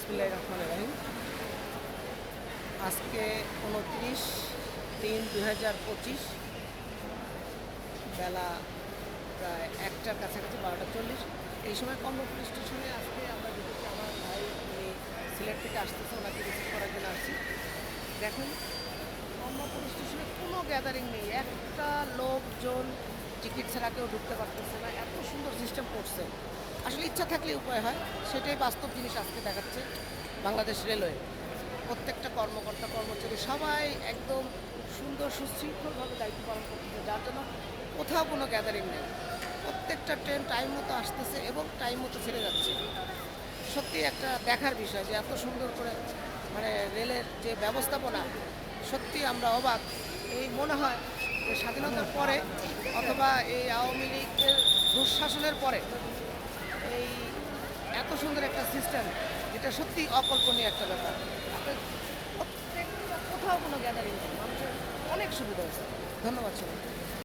বিসমিল্লাহির রহমানির রহিম। আজকে 29/3/2025 বেলা প্রায় 1টার কাছাকাছি, 12:40। এই সময় কমলাপুর স্টেশনে আজকে আমরা দেখেছি আমার ভাই উনি সিলেট থেকে আসতেছে, ওনাকে রিসিভ করার জন্য আসছি। দেখুন, কমলাপুর স্টেশনে কোনো গ্যাদারিং নেই, একটা লোকজন টিকিট ছাড়া কেউ ঢুকতে পারতেছে না, এত সুন্দর সিস্টেম করছে। আসলে ইচ্ছা থাকলে উপায় হয়, সেটাই বাস্তব জিনিস আজকে দেখাচ্ছে বাংলাদেশ রেলওয়ে। প্রত্যেকটা কর্মকর্তা কর্মচারী সবাই একদম সুন্দর সুশৃঙ্খলভাবে দায়িত্ব পালন করতেছে, যার জন্য কোথাও কোনো গ্যাদারিং নেই। প্রত্যেকটা ট্রেন টাইম মতো আসতেছে এবং টাইম মতো ছেড়ে যাচ্ছে। সত্যি একটা দেখার বিষয় যে এত সুন্দর করে মানে রেলের যে ব্যবস্থাপনা, সত্যি আমরা অবাক। এই মনে হয় যে স্বাধীনতার পরে অথবা এই আওয়ামী লীগের দুঃশাসনের পরে এই এত সুন্দর একটা সিস্টেম, যেটা সত্যি অকল্পনীয় একটা ব্যাপার। আপনার প্রত্যেকটা কোথাও কোনো গ্যাদারিং নেই, মানুষের অনেক সুবিধা হয়েছে। ধন্যবাদ সবাই।